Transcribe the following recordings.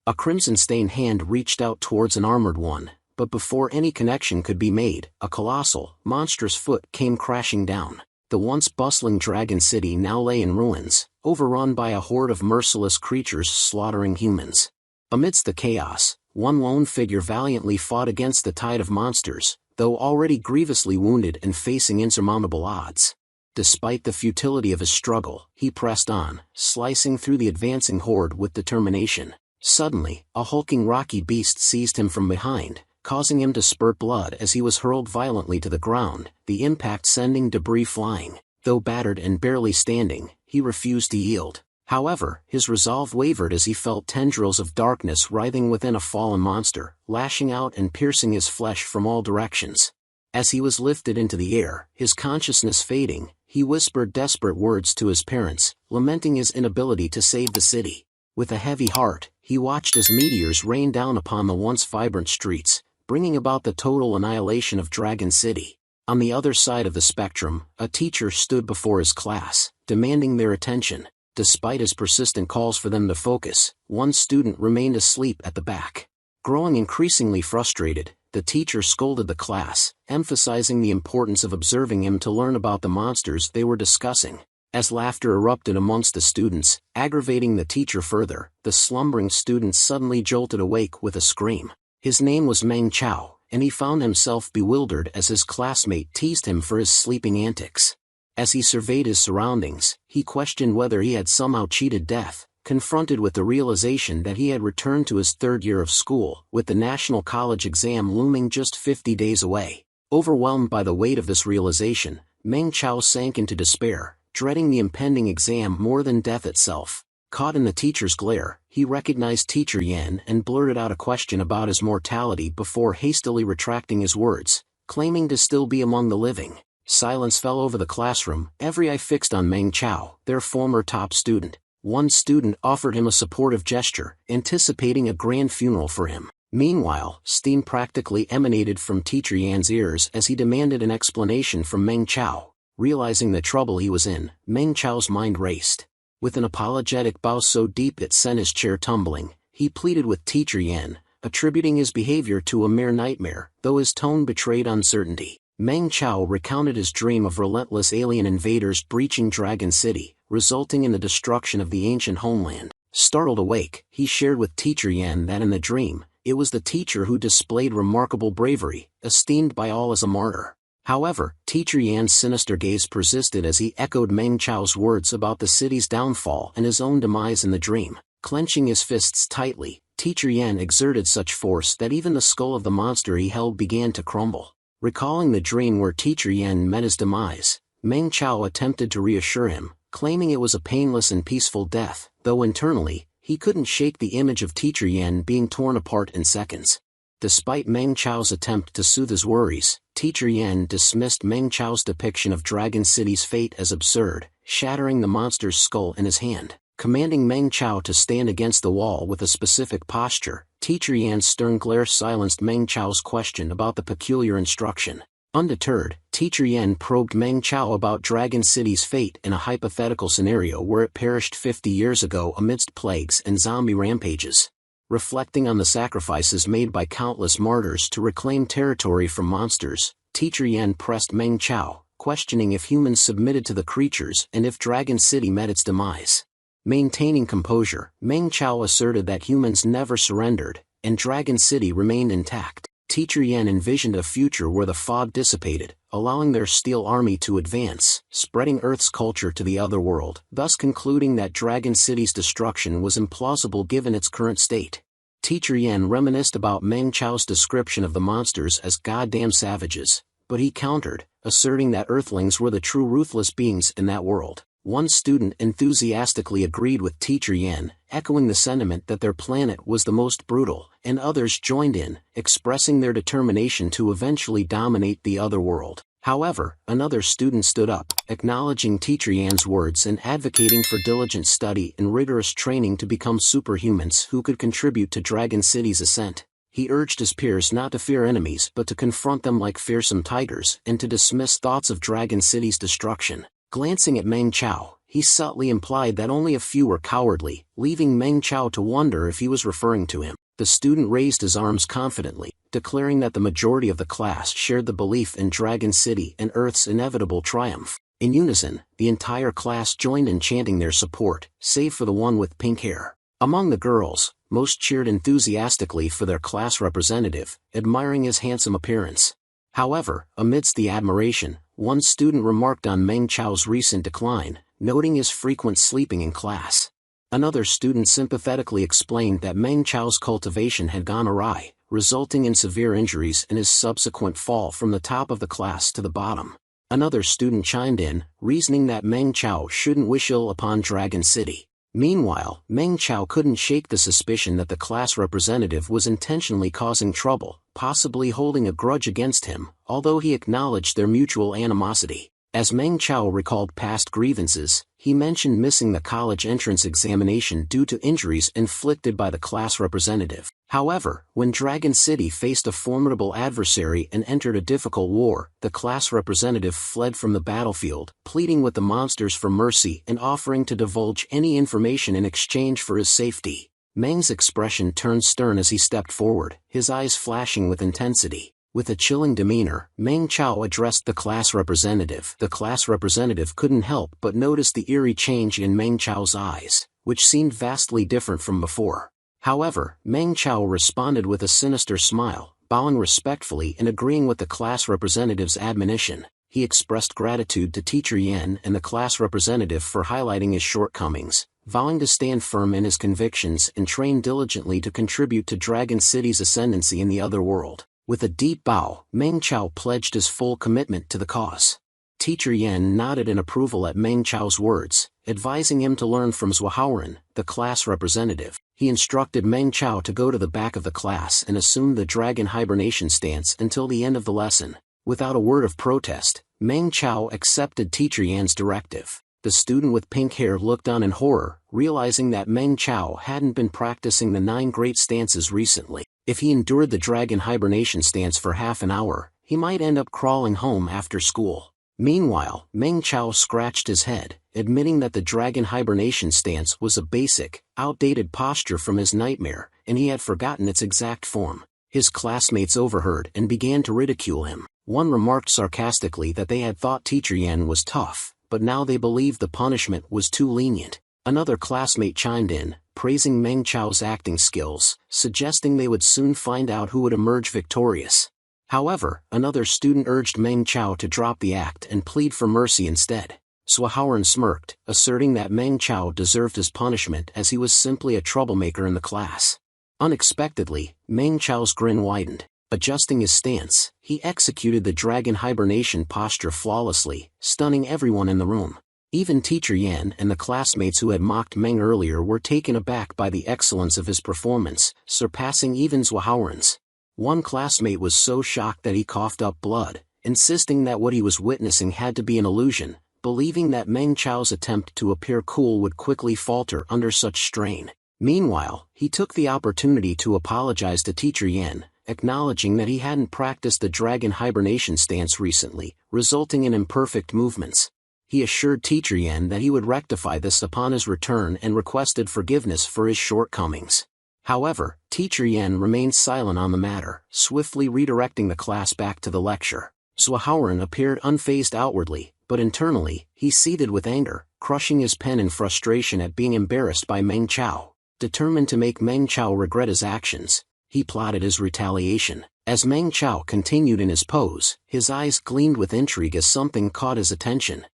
A crimson-stained hand reached out towards an armored one, but before any connection could be made, a colossal, monstrous foot came crashing down. The once bustling dragon city now lay in ruins, overrun by a horde of merciless creatures slaughtering humans. Amidst the chaos, one lone figure valiantly fought against the tide of monsters, though already grievously wounded and facing insurmountable odds. Despite the futility of his struggle, he pressed on, slicing through the advancing horde with determination. Suddenly, a hulking rocky beast seized him from behind, causing him to spurt blood as he was hurled violently to the ground, the impact sending debris flying. Though battered and barely standing, he refused to yield. However, his resolve wavered as he felt tendrils of darkness writhing within a fallen monster, lashing out and piercing his flesh from all directions. As he was lifted into the air, his consciousness fading, he whispered desperate words to his parents, lamenting his inability to save the city. With a heavy heart, he watched as meteors rained down upon the once vibrant streets, bringing about the total annihilation of Dragon City. On the other side of the spectrum, a teacher stood before his class, demanding their attention. Despite his persistent calls for them to focus, one student remained asleep at the back. Growing increasingly frustrated, the teacher scolded the class, emphasizing the importance of observing him to learn about the monsters they were discussing. As laughter erupted amongst the students, aggravating the teacher further, the slumbering student suddenly jolted awake with a scream. His name was Meng Chao, and he found himself bewildered as his classmate teased him for his sleeping antics. As he surveyed his surroundings, he questioned whether he had somehow cheated death, confronted with the realization that he had returned to his third year of school, with the national college exam looming just 50 days away. Overwhelmed by the weight of this realization, Meng Chao sank into despair, dreading the impending exam more than death itself. Caught in the teacher's glare, he recognized Teacher Yan and blurted out a question about his mortality before hastily retracting his words, claiming to still be among the living. Silence fell over the classroom, every eye fixed on Meng Chao, their former top student. One student offered him a supportive gesture, anticipating a grand funeral for him. Meanwhile, steam practically emanated from Teacher Yan's ears as he demanded an explanation from Meng Chao. Realizing the trouble he was in, Meng Chao's mind raced. With an apologetic bow so deep it sent his chair tumbling, he pleaded with Teacher Yan, attributing his behavior to a mere nightmare, though his tone betrayed uncertainty. Meng Chao recounted his dream of relentless alien invaders breaching Dragon City, resulting in the destruction of the ancient homeland. Startled awake, he shared with Teacher Yan that in the dream, it was the teacher who displayed remarkable bravery, esteemed by all as a martyr. However, Teacher Yan's sinister gaze persisted as he echoed Meng Chao's words about the city's downfall and his own demise in the dream. Clenching his fists tightly, Teacher Yan exerted such force that even the skull of the monster he held began to crumble. Recalling the dream where Teacher Yan met his demise, Meng Chao attempted to reassure him, claiming it was a painless and peaceful death, though internally, he couldn't shake the image of Teacher Yan being torn apart in seconds. Despite Meng Chao's attempt to soothe his worries, Teacher Yan dismissed Meng Chao's depiction of Dragon City's fate as absurd, shattering the monster's skull in his hand. Commanding Meng Chao to stand against the wall with a specific posture, Teacher Yan's stern glare silenced Meng Chao's question about the peculiar instruction. Undeterred, Teacher Yan probed Meng Chao about Dragon City's fate in a hypothetical scenario where it perished 50 years ago amidst plagues and zombie rampages. Reflecting on the sacrifices made by countless martyrs to reclaim territory from monsters, Teacher Yan pressed Meng Chao, questioning if humans submitted to the creatures and if Dragon City met its demise. Maintaining composure, Meng Chao asserted that humans never surrendered, and Dragon City remained intact. Teacher Yan envisioned a future where the fog dissipated, allowing their steel army to advance, spreading Earth's culture to the other world, thus concluding that Dragon City's destruction was implausible given its current state. Teacher Yan reminisced about Meng Chao's description of the monsters as goddamn savages, but he countered, asserting that Earthlings were the true ruthless beings in that world. One student enthusiastically agreed with Teacher Yan, echoing the sentiment that their planet was the most brutal, and others joined in, expressing their determination to eventually dominate the other world. However, another student stood up, acknowledging Teacher Yan's words and advocating for diligent study and rigorous training to become superhumans who could contribute to Dragon City's ascent. He urged his peers not to fear enemies but to confront them like fearsome tigers and to dismiss thoughts of Dragon City's destruction. Glancing at Meng Chao, he subtly implied that only a few were cowardly, leaving Meng Chao to wonder if he was referring to him. The student raised his arms confidently, declaring that the majority of the class shared the belief in Dragon City and Earth's inevitable triumph. In unison, the entire class joined in chanting their support, save for the one with pink hair. Among the girls, most cheered enthusiastically for their class representative, admiring his handsome appearance. However, amidst the admiration, one student remarked on Meng Chao's recent decline, noting his frequent sleeping in class. Another student sympathetically explained that Meng Chao's cultivation had gone awry, resulting in severe injuries and his subsequent fall from the top of the class to the bottom. Another student chimed in, reasoning that Meng Chao shouldn't wish ill upon Dragon City. Meanwhile, Meng Chao couldn't shake the suspicion that the class representative was intentionally causing trouble, possibly holding a grudge against him, although he acknowledged their mutual animosity. As Meng Chao recalled past grievances, he mentioned missing the college entrance examination due to injuries inflicted by the class representative. However, when Dragon City faced a formidable adversary and entered a difficult war, the class representative fled from the battlefield, pleading with the monsters for mercy and offering to divulge any information in exchange for his safety. Meng's expression turned stern as he stepped forward, his eyes flashing with intensity. With a chilling demeanor, Meng Chao addressed the class representative. The class representative couldn't help but notice the eerie change in Meng Chao's eyes, which seemed vastly different from before. However, Meng Chao responded with a sinister smile, bowing respectfully and agreeing with the class representative's admonition. He expressed gratitude to Teacher Yan and the class representative for highlighting his shortcomings, vowing to stand firm in his convictions and train diligently to contribute to Dragon City's ascendancy in the other world. With a deep bow, Meng Chao pledged his full commitment to the cause. Teacher Yan nodded in approval at Meng Chao's words, advising him to learn from Zhuaoren, the class representative. He instructed Meng Chao to go to the back of the class and assume the dragon hibernation stance until the end of the lesson. Without a word of protest, Meng Chao accepted Teacher Yan's directive. The student with pink hair looked on in horror, realizing that Meng Chao hadn't been practicing the 9 great stances recently. If he endured the dragon hibernation stance for half an hour, he might end up crawling home after school. Meanwhile, Meng Chao scratched his head, admitting that the dragon hibernation stance was a basic, outdated posture from his nightmare, and he had forgotten its exact form. His classmates overheard and began to ridicule him. One remarked sarcastically that they had thought Teacher Yan was tough, but now they believed the punishment was too lenient. Another classmate chimed in, praising Meng Chao's acting skills, suggesting they would soon find out who would emerge victorious. However, another student urged Meng Chao to drop the act and plead for mercy instead. Zhuaoren smirked, asserting that Meng Chao deserved his punishment as he was simply a troublemaker in the class. Unexpectedly, Meng Chao's grin widened. Adjusting his stance, he executed the dragon hibernation posture flawlessly, stunning everyone in the room. Even Teacher Yan and the classmates who had mocked Meng earlier were taken aback by the excellence of his performance, surpassing even Zhuaoren's. One classmate was so shocked that he coughed up blood, insisting that what he was witnessing had to be an illusion, believing that Meng Chao's attempt to appear cool would quickly falter under such strain. Meanwhile, he took the opportunity to apologize to Teacher Yan, acknowledging that he hadn't practiced the dragon hibernation stance recently, resulting in imperfect movements. He assured Teacher Yan that he would rectify this upon his return and requested forgiveness for his shortcomings. However, Teacher Yan remained silent on the matter, swiftly redirecting the class back to the lecture. Zhuaoren appeared unfazed outwardly, but internally, he seethed with anger, crushing his pen in frustration at being embarrassed by Meng Chao. Determined to make Meng Chao regret his actions, he plotted his retaliation. As Meng Chao continued in his pose, his eyes gleamed with intrigue as something caught his attention.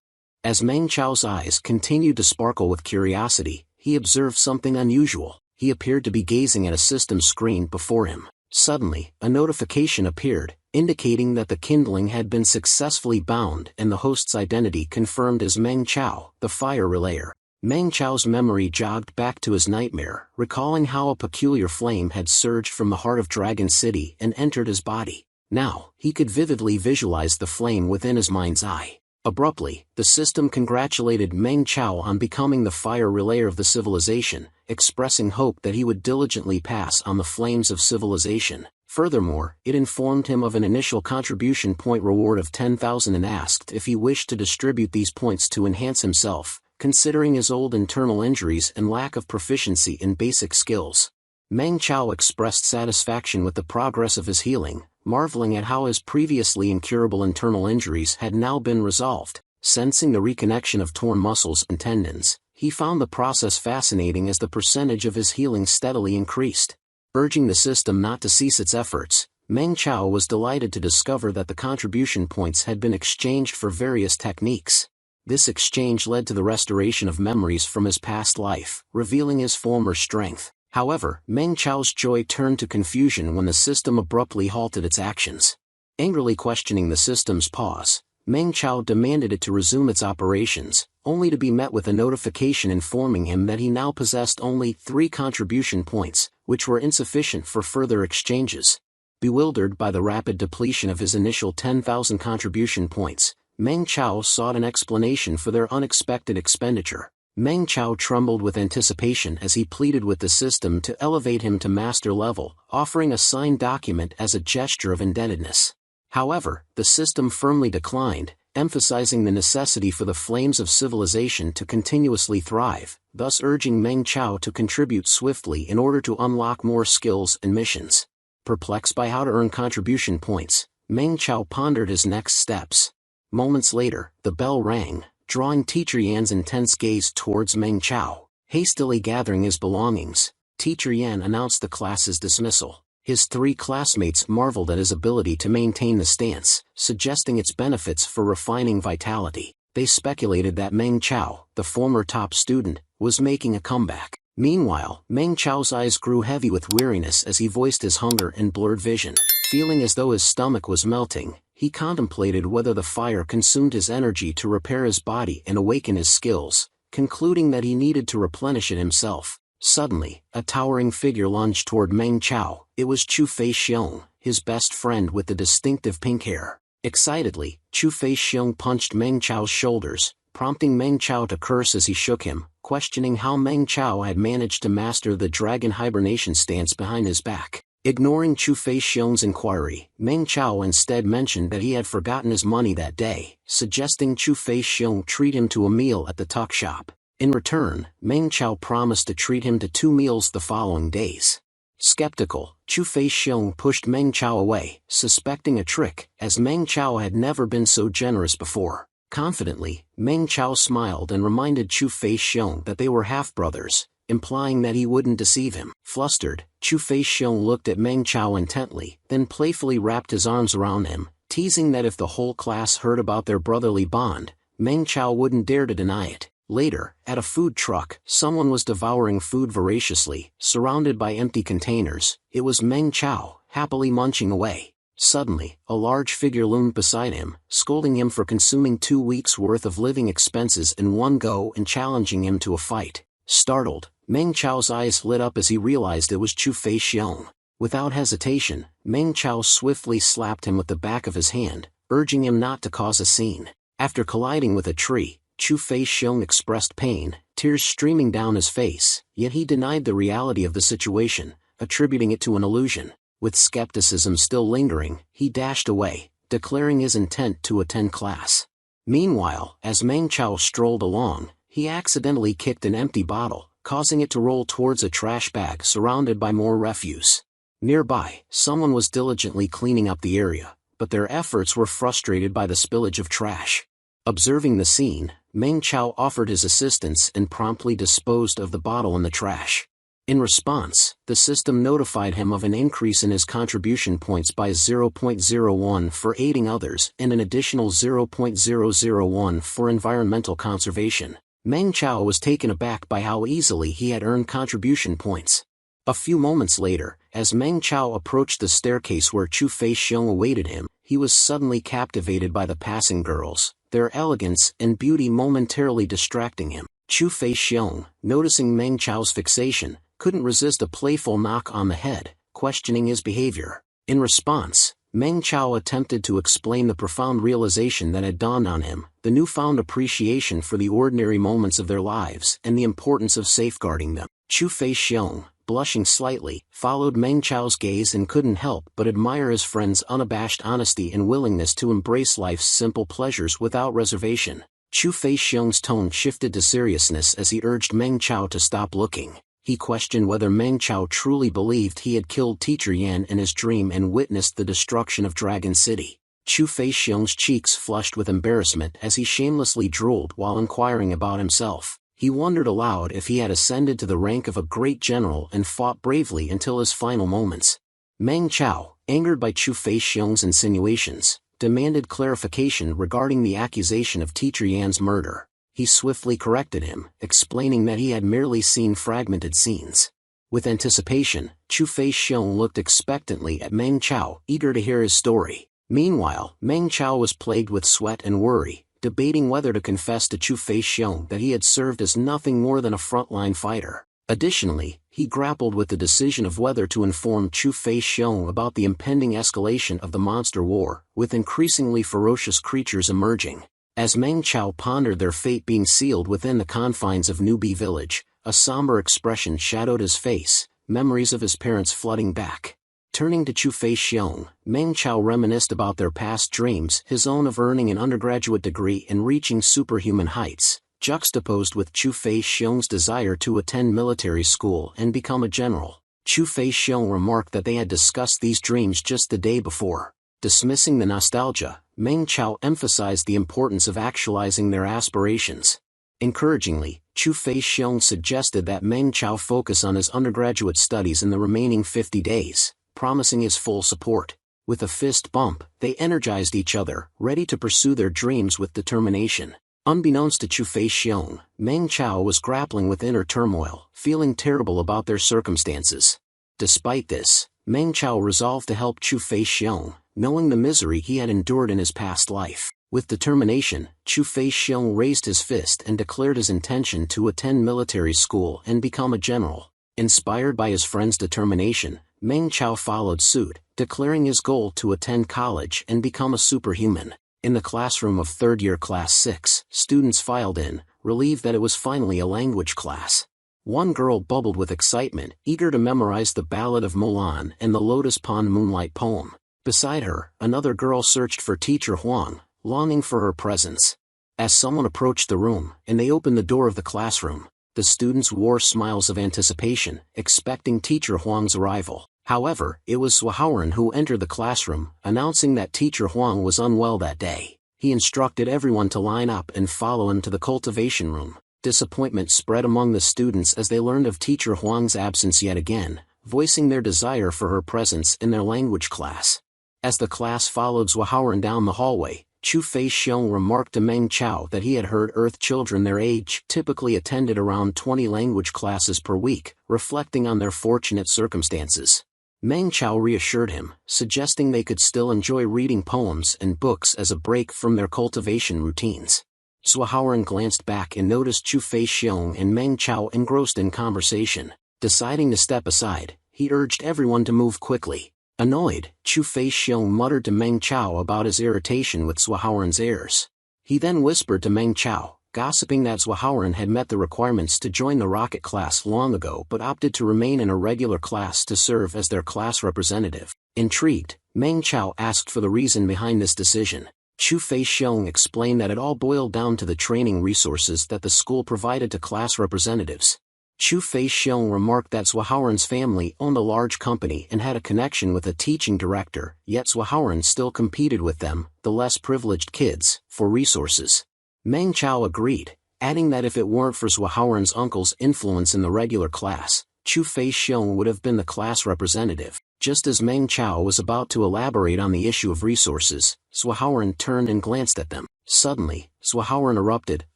As Meng Chao's eyes continued to sparkle with curiosity, he observed something unusual. He appeared to be gazing at a system screen before him. Suddenly, a notification appeared, indicating that the kindling had been successfully bound and the host's identity confirmed as Meng Chao, the fire relayer. Meng Chao's memory jogged back to his nightmare, recalling how a peculiar flame had surged from the heart of Dragon City and entered his body. Now, he could vividly visualize the flame within his mind's eye. Abruptly, the system congratulated Meng Chao on becoming the fire relayer of the civilization, expressing hope that he would diligently pass on the flames of civilization. Furthermore, it informed him of an initial contribution point reward of 10,000 and asked if he wished to distribute these points to enhance himself, considering his old internal injuries and lack of proficiency in basic skills. Meng Chao expressed satisfaction with the progress of his healing, marveling at how his previously incurable internal injuries had now been resolved. Sensing the reconnection of torn muscles and tendons, he found the process fascinating as the percentage of his healing steadily increased. Urging the system not to cease its efforts, Meng Chao was delighted to discover that the contribution points had been exchanged for various techniques. This exchange led to the restoration of memories from his past life, revealing his former strength. However, Meng Chao's joy turned to confusion when the system abruptly halted its actions. Angrily questioning the system's pause, Meng Chao demanded it to resume its operations, only to be met with a notification informing him that he now possessed only 3 contribution points, which were insufficient for further exchanges. Bewildered by the rapid depletion of his initial 10,000 contribution points, Meng Chao sought an explanation for their unexpected expenditure. Meng Chao trembled with anticipation as he pleaded with the system to elevate him to master level, offering a signed document as a gesture of indebtedness. However, the system firmly declined, emphasizing the necessity for the flames of civilization to continuously thrive, thus urging Meng Chao to contribute swiftly in order to unlock more skills and missions. Perplexed by how to earn contribution points, Meng Chao pondered his next steps. Moments later, the bell rang, drawing Teacher Yan's intense gaze towards Meng Chao. Hastily gathering his belongings, Teacher Yan announced the class's dismissal. His 3 classmates marveled at his ability to maintain the stance, suggesting its benefits for refining vitality. They speculated that Meng Chao, the former top student, was making a comeback. Meanwhile, Meng Chao's eyes grew heavy with weariness as he voiced his hunger and blurred vision. Feeling as though his stomach was melting, he contemplated whether the fire consumed his energy to repair his body and awaken his skills, concluding that he needed to replenish it himself. Suddenly, a towering figure lunged toward Meng Chao. It was Chu Shong, his best friend with the distinctive pink hair. Excitedly, Chu Shong punched Meng Chao's shoulders, prompting Meng Chao to curse as he shook him, questioning how Meng Chao had managed to master the dragon hibernation stance behind his back. Ignoring Chu Shong's inquiry, Meng Chao instead mentioned that he had forgotten his money that day, suggesting Chu Shong treat him to a meal at the tuck shop. In return, Meng Chao promised to treat him to 2 meals the following days. Skeptical, Chu Shong pushed Meng Chao away, suspecting a trick, as Meng Chao had never been so generous before. Confidently, Meng Chao smiled and reminded Chu Shong that they were half-brothers, implying that he wouldn't deceive him. Flustered, Chu Shong looked at Meng Chao intently, then playfully wrapped his arms around him, teasing that if the whole class heard about their brotherly bond, Meng Chao wouldn't dare to deny it. Later, at a food truck, someone was devouring food voraciously, surrounded by empty containers. It was Meng Chao, happily munching away. Suddenly, a large figure loomed beside him, scolding him for consuming 2 weeks' worth of living expenses in one go and challenging him to a fight. Startled, Meng Chao's eyes lit up as he realized it was Chu Shong. Without hesitation, Meng Chao swiftly slapped him with the back of his hand, urging him not to cause a scene. After colliding with a tree, Chu Shong expressed pain, tears streaming down his face, yet he denied the reality of the situation, attributing it to an illusion. With skepticism still lingering, he dashed away, declaring his intent to attend class. Meanwhile, as Meng Chao strolled along, he accidentally kicked an empty bottle, causing it to roll towards a trash bag surrounded by more refuse. Nearby, someone was diligently cleaning up the area, but their efforts were frustrated by the spillage of trash. Observing the scene, Meng Chao offered his assistance and promptly disposed of the bottle in the trash. In response, the system notified him of an increase in his contribution points by 0.01 for aiding others and an additional 0.001 for environmental conservation. Meng Chao was taken aback by how easily he had earned contribution points. A few moments later, as Meng Chao approached the staircase where Chu Shong awaited him, he was suddenly captivated by the passing girls, their elegance and beauty momentarily distracting him. Chu Shong, noticing Meng Chao's fixation, couldn't resist a playful knock on the head, questioning his behavior. In response, Meng Chao attempted to explain the profound realization that had dawned on him, the newfound appreciation for the ordinary moments of their lives and the importance of safeguarding them. Chu Shong, blushing slightly, followed Meng Chao's gaze and couldn't help but admire his friend's unabashed honesty and willingness to embrace life's simple pleasures without reservation. Chu Feixiong's tone shifted to seriousness as he urged Meng Chao to stop looking. He questioned whether Meng Chao truly believed he had killed Teacher Yan in his dream and witnessed the destruction of Dragon City. Chu Feixiong's cheeks flushed with embarrassment as he shamelessly drooled while inquiring about himself. He wondered aloud if he had ascended to the rank of a great general and fought bravely until his final moments. Meng Chao, angered by Chu Feixiong's insinuations, demanded clarification regarding the accusation of Teacher Yan's murder. He swiftly corrected him, explaining that he had merely seen fragmented scenes. With anticipation, Chu Feixiong looked expectantly at Meng Chao, eager to hear his story. Meanwhile, Meng Chao was plagued with sweat and worry, debating whether to confess to Chu Feixiong that he had served as nothing more than a frontline fighter. Additionally, he grappled with the decision of whether to inform Chu Feixiong about the impending escalation of the monster war, with increasingly ferocious creatures emerging. As Meng Chao pondered their fate being sealed within the confines of Newbie Village, a somber expression shadowed his face, memories of his parents flooding back. Turning to Chu Feixiong, Meng Chao reminisced about their past dreams, his own of earning an undergraduate degree and reaching superhuman heights, juxtaposed with Chu Feixiong's desire to attend military school and become a general. Chu Feixiong remarked that they had discussed these dreams just the day before. Dismissing the nostalgia, Meng Chao emphasized the importance of actualizing their aspirations. Encouragingly, Chu Feixiong suggested that Meng Chao focus on his undergraduate studies in the remaining 50 days, promising his full support. With a fist bump, they energized each other, ready to pursue their dreams with determination. Unbeknownst to Chu Feixiong, Meng Chao was grappling with inner turmoil, feeling terrible about their circumstances. Despite this, Meng Chao resolved to help Chu Feixiong, knowing the misery he had endured in his past life. With determination, Chu Feixiong raised his fist and declared his intention to attend military school and become a general. Inspired by his friend's determination, Meng Chao followed suit, declaring his goal to attend college and become a superhuman. In the classroom of third-year Class 6, students filed in, relieved that it was finally a language class. One girl bubbled with excitement, eager to memorize the Ballad of Mulan and the Lotus Pond Moonlight poem. Beside her, another girl searched for Teacher Huang, longing for her presence. As someone approached the room, and they opened the door of the classroom, the students wore smiles of anticipation, expecting Teacher Huang's arrival. However, it was Swahaoran who entered the classroom, announcing that Teacher Huang was unwell that day. He instructed everyone to line up and follow him to the cultivation room. Disappointment spread among the students as they learned of Teacher Huang's absence yet again, voicing their desire for her presence in their language class. As the class followed Swahaoran down the hallway, Chu Feixiong remarked to Meng Chao that he had heard Earth children their age typically attended around 20 language classes per week, reflecting on their fortunate circumstances. Meng Chao reassured him, suggesting they could still enjoy reading poems and books as a break from their cultivation routines. Swahaoran glanced back and noticed Chu Feixiong and Meng Chao engrossed in conversation. Deciding to step aside, he urged everyone to move quickly. Annoyed, Chu Feixiong muttered to Meng Chao about his irritation with Swahaoran's airs. He then whispered to Meng Chao, gossiping that Swahaoran had met the requirements to join the rocket class long ago but opted to remain in a regular class to serve as their class representative. Intrigued, Meng Chao asked for the reason behind this decision. Chu Feixiong explained that it all boiled down to the training resources that the school provided to class representatives. Chu Feixiong remarked that Swahaoran's family owned a large company and had a connection with a teaching director, yet Swahaoran still competed with them, the less privileged kids, for resources. Meng Chao agreed, adding that if it weren't for Swahaoran's uncle's influence in the regular class, Chu Feixiong would have been the class representative. Just as Meng Chao was about to elaborate on the issue of resources, Swahaoran turned and glanced at them. Suddenly, Swahaoran erupted,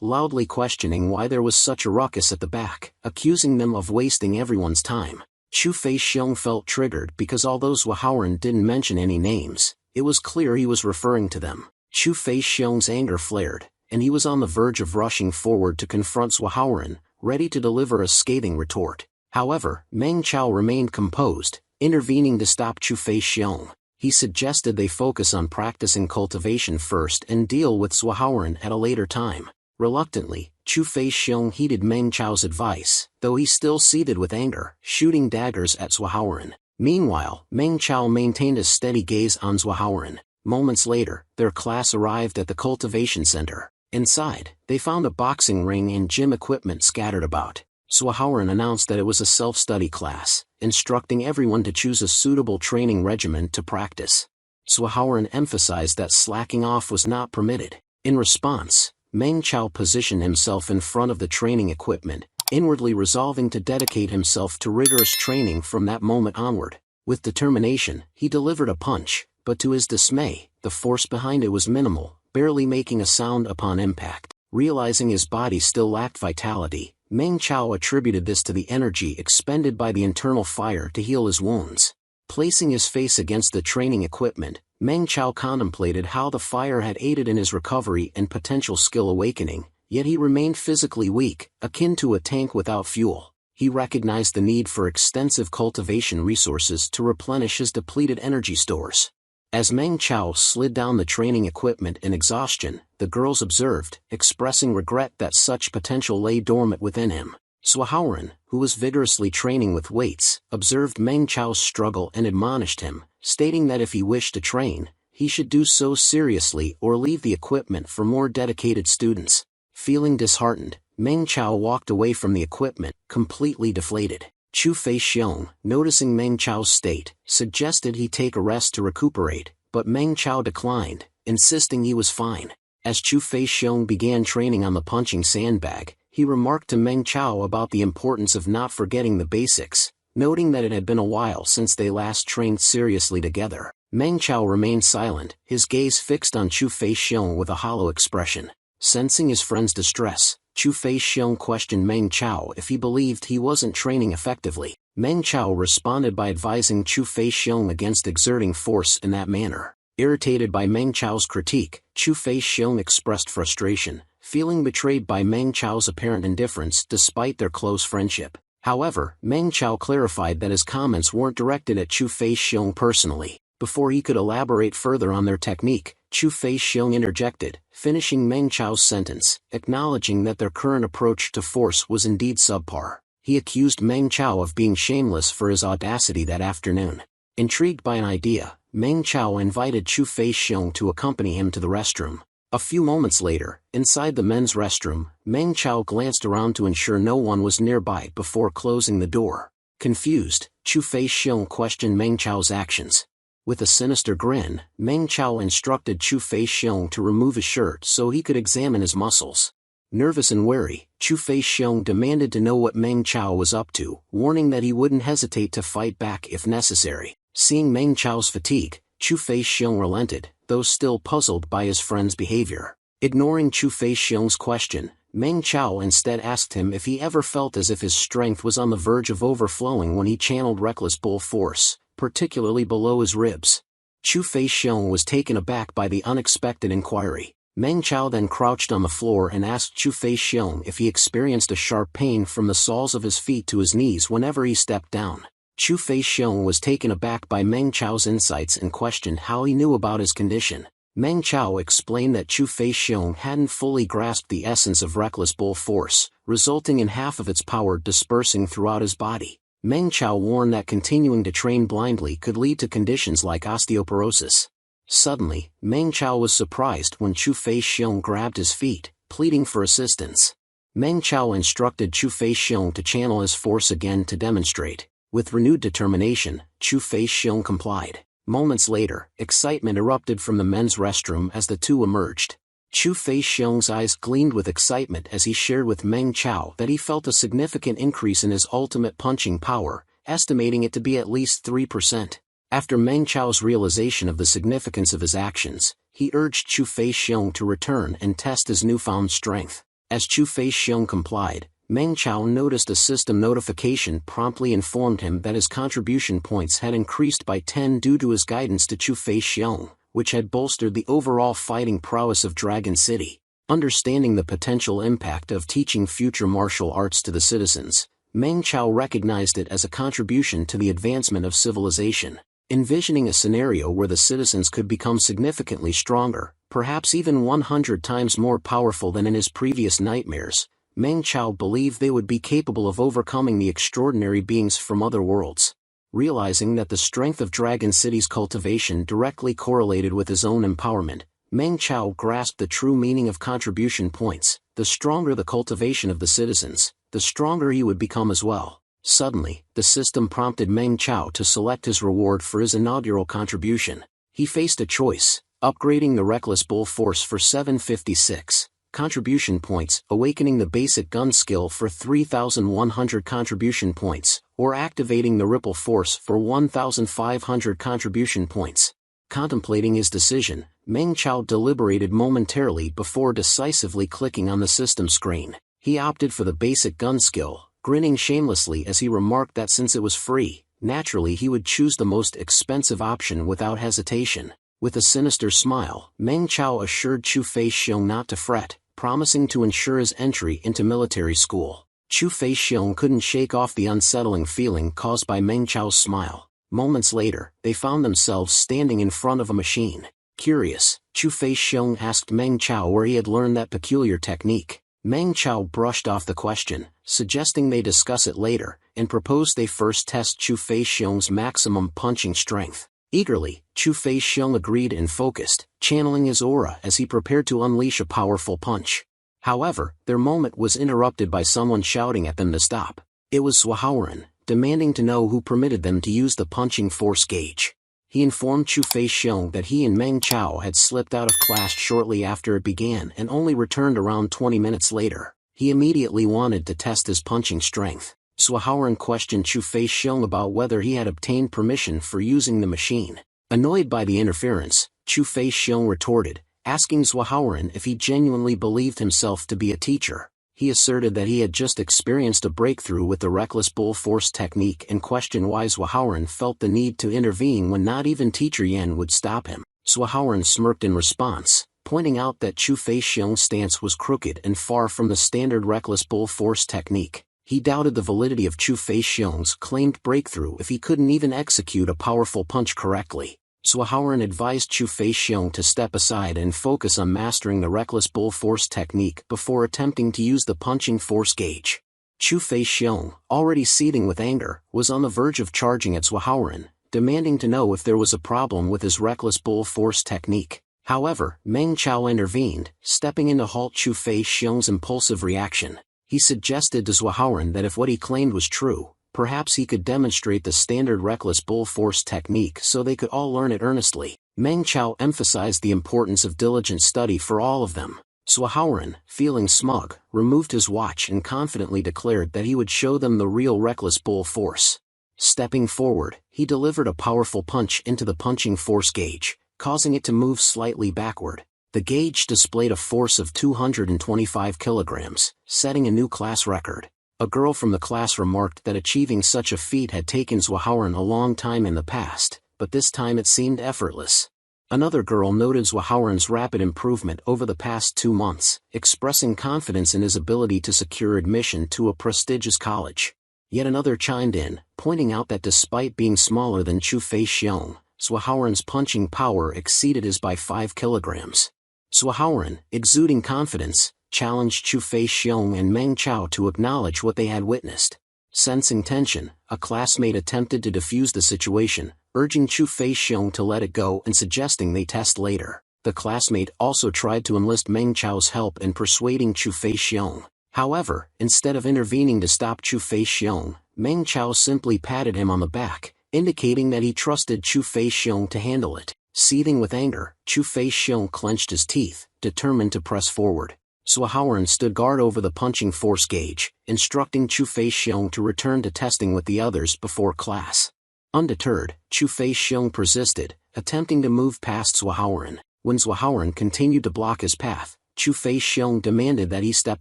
loudly questioning why there was such a ruckus at the back, accusing them of wasting everyone's time. Chu Feixiong felt triggered because although Swahaoran didn't mention any names, it was clear he was referring to them. Chu Feixiong's anger flared, and he was on the verge of rushing forward to confront Swahaoran, ready to deliver a scathing retort. However, Meng Chao remained composed, intervening to stop Chu Feixiong. He suggested they focus on practicing cultivation first and deal with Swahaoran at a later time. Reluctantly, Chu Feixiong heeded Meng Chao's advice, though he still seethed with anger, shooting daggers at Swahaoran. Meanwhile, Meng Chao maintained a steady gaze on Swahaoran. Moments later, their class arrived at the cultivation center. Inside, they found a boxing ring and gym equipment scattered about. Swahoran announced that it was a self-study class, instructing everyone to choose a suitable training regimen to practice. Swahoran emphasized that slacking off was not permitted. In response, Meng Chao positioned himself in front of the training equipment, inwardly resolving to dedicate himself to rigorous training from that moment onward. With determination, he delivered a punch, but to his dismay, the force behind it was minimal, barely making a sound upon impact. Realizing his body still lacked vitality, Meng Chao attributed this to the energy expended by the internal fire to heal his wounds. Placing his face against the training equipment, Meng Chao contemplated how the fire had aided in his recovery and potential skill awakening, yet he remained physically weak, akin to a tank without fuel. He recognized the need for extensive cultivation resources to replenish his depleted energy stores. As Meng Chao slid down the training equipment in exhaustion, the girls observed, expressing regret that such potential lay dormant within him. Swahoran, who was vigorously training with weights, observed Meng Chao's struggle and admonished him, stating that if he wished to train, he should do so seriously or leave the equipment for more dedicated students. Feeling disheartened, Meng Chao walked away from the equipment, completely deflated. Chu Shong, noticing Meng Chao's state, suggested he take a rest to recuperate, but Meng Chao declined, insisting he was fine. As Chu Shong began training on the punching sandbag, he remarked to Meng Chao about the importance of not forgetting the basics, noting that it had been a while since they last trained seriously together. Meng Chao remained silent, his gaze fixed on Chu Shong with a hollow expression. Sensing his friend's distress, Chu Shong questioned Meng Chao if he believed he wasn't training effectively. Meng Chao responded by advising Chu Shong against exerting force in that manner. Irritated by Meng Chao's critique, Chu Shong expressed frustration, feeling betrayed by Meng Chao's apparent indifference despite their close friendship. However, Meng Chao clarified that his comments weren't directed at Chu Shong personally. Before he could elaborate further on their technique, Chu Shong interjected, finishing Meng Chao's sentence, acknowledging that their current approach to force was indeed subpar. He accused Meng Chao of being shameless for his audacity that afternoon. Intrigued by an idea, Meng Chao invited Chu Shong to accompany him to the restroom. A few moments later, inside the men's restroom, Meng Chao glanced around to ensure no one was nearby before closing the door. Confused, Chu Shong questioned Meng Chao's actions. With a sinister grin, Meng Chao instructed Chu Shong to remove his shirt so he could examine his muscles. Nervous and wary, Chu Shong demanded to know what Meng Chao was up to, warning that he wouldn't hesitate to fight back if necessary. Seeing Meng Chao's fatigue, Chu Shong relented, though still puzzled by his friend's behavior. Ignoring Chu Shong's question, Meng Chao instead asked him if he ever felt as if his strength was on the verge of overflowing when he channeled reckless bull force, particularly below his ribs. Chu Shong was taken aback by the unexpected inquiry. Meng Chao then crouched on the floor and asked Chu Shong if he experienced a sharp pain from the soles of his feet to his knees whenever he stepped down. Chu Shong was taken aback by Meng Chao's insights and questioned how he knew about his condition. Meng Chao explained that Chu Shong hadn't fully grasped the essence of reckless bull force, resulting in half of its power dispersing throughout his body. Meng Chao warned that continuing to train blindly could lead to conditions like osteoporosis. Suddenly, Meng Chao was surprised when Chu Shong grabbed his feet, pleading for assistance. Meng Chao instructed Chu Shong to channel his force again to demonstrate. With renewed determination, Chu Shong complied. Moments later, excitement erupted from the men's restroom as the two emerged. Chu Shong's eyes gleamed with excitement as he shared with Meng Chao that he felt a significant increase in his ultimate punching power, estimating it to be at least 3%. After Meng Chao's realization of the significance of his actions, he urged Chu Shong to return and test his newfound strength. As Chu Shong complied, Meng Chao noticed a system notification promptly informed him that his contribution points had increased by 10 due to his guidance to Chu Shong, which had bolstered the overall fighting prowess of Dragon City. Understanding the potential impact of teaching future martial arts to the citizens, Meng Chao recognized it as a contribution to the advancement of civilization. Envisioning a scenario where the citizens could become significantly stronger, perhaps even 100 times more powerful than in his previous nightmares, Meng Chao believed they would be capable of overcoming the extraordinary beings from other worlds. Realizing that the strength of Dragon City's cultivation directly correlated with his own empowerment, Meng Chao grasped the true meaning of contribution points. The stronger the cultivation of the citizens, the stronger he would become as well. Suddenly, the system prompted Meng Chao to select his reward for his inaugural contribution. He faced a choice: upgrading the Reckless Bull Force for 756 contribution points, awakening the basic gun skill for 3,100 contribution points, or activating the Ripple Force for 1,500 contribution points. Contemplating his decision, Meng Chao deliberated momentarily before decisively clicking on the system screen. He opted for the basic gun skill, grinning shamelessly as he remarked that since it was free, naturally he would choose the most expensive option without hesitation. With a sinister smile, Meng Chao assured Chu Shong not to fret, promising to ensure his entry into military school. Chu Shong couldn't shake off the unsettling feeling caused by Meng Chao's smile. Moments later, they found themselves standing in front of a machine. Curious, Chu Shong asked Meng Chao where he had learned that peculiar technique. Meng Chao brushed off the question, suggesting they discuss it later, and proposed they first test Chu Shong's maximum punching strength. Eagerly, Chu Shong agreed and focused, channeling his aura as he prepared to unleash a powerful punch. However, their moment was interrupted by someone shouting at them to stop. It was Swahawaran, demanding to know who permitted them to use the punching force gauge. He informed Chu Shong that he and Meng Chao had slipped out of class shortly after it began and only returned around 20 minutes later. He immediately wanted to test his punching strength. Swahawaran questioned Chu Shong about whether he had obtained permission for using the machine. Annoyed by the interference, Chu Shong retorted, asking Swahawaran if he genuinely believed himself to be a teacher. He asserted that he had just experienced a breakthrough with the Reckless Bull Force technique and questioned why Swahawaran felt the need to intervene when not even Teacher Yen would stop him. Swahawaran smirked in response, pointing out that Chu Shong's stance was crooked and far from the standard Reckless Bull Force technique. He doubted the validity of Chu Shong's claimed breakthrough if he couldn't even execute a powerful punch correctly. Swahawaran advised Chu Shong to step aside and focus on mastering the Reckless Bull Force technique before attempting to use the punching force gauge. Chu Shong, already seething with anger, was on the verge of charging at Swahawaran, demanding to know if there was a problem with his Reckless Bull Force technique. However, Meng Chao intervened, stepping in to halt Chu Shong's impulsive reaction. He suggested to Swahawaran that if what he claimed was true, perhaps he could demonstrate the standard Reckless Bull Force technique so they could all learn it earnestly. Meng Chao emphasized the importance of diligent study for all of them. Swahawaran, feeling smug, removed his watch and confidently declared that he would show them the real Reckless Bull Force. Stepping forward, he delivered a powerful punch into the punching force gauge, causing it to move slightly backward. The gauge displayed a force of 225 kilograms, setting a new class record. A girl from the class remarked that achieving such a feat had taken Swahawaran a long time in the past, but this time it seemed effortless. Another girl noted Swahawaran's rapid improvement over the past 2 months, expressing confidence in his ability to secure admission to a prestigious college. Yet another chimed in, pointing out that despite being smaller than Chu Shong, Swahawaran's punching power exceeded his by 5 kilograms. Swahawaran, exuding confidence, challenged Chu Shong and Meng Chao to acknowledge what they had witnessed. Sensing tension, a classmate attempted to defuse the situation, urging Chu Shong to let it go and suggesting they test later. The classmate also tried to enlist Meng Chao's help in persuading Chu Shong. However, instead of intervening to stop Chu Shong, Meng Chao simply patted him on the back, indicating that he trusted Chu Shong to handle it. Seething with anger, Chu Shong clenched his teeth, determined to press forward. Swahawaran stood guard over the punching force gauge, instructing Chu Shong to return to testing with the others before class. Undeterred, Chu Shong persisted, attempting to move past Swahawaran. When Swahawaran continued to block his path, Chu Shong demanded that he step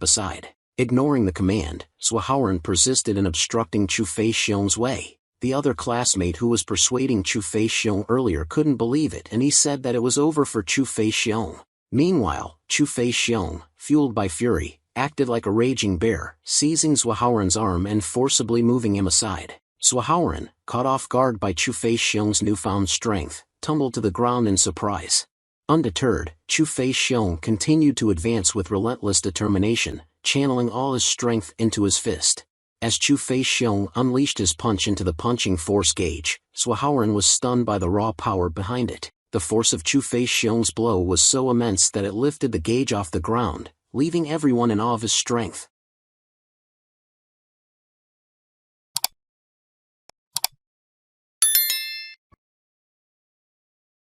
aside. Ignoring the command, Swahawaran persisted in obstructing Chu Shong's way. The other classmate who was persuading Chu Shong earlier couldn't believe it and he said that it was over for Chu Shong. Meanwhile, Chu Shong, fueled by fury, acted like a raging bear, seizing Swahawaran's arm and forcibly moving him aside. Swahawaran, caught off guard by Chu Shong's newfound strength, tumbled to the ground in surprise. Undeterred, Chu Shong continued to advance with relentless determination, channeling all his strength into his fist. As Chu Shong unleashed his punch into the punching force gauge, Swahawaran was stunned by the raw power behind it. The force of Chu Shong's blow was so immense that it lifted the gauge off the ground, leaving everyone in awe of his strength.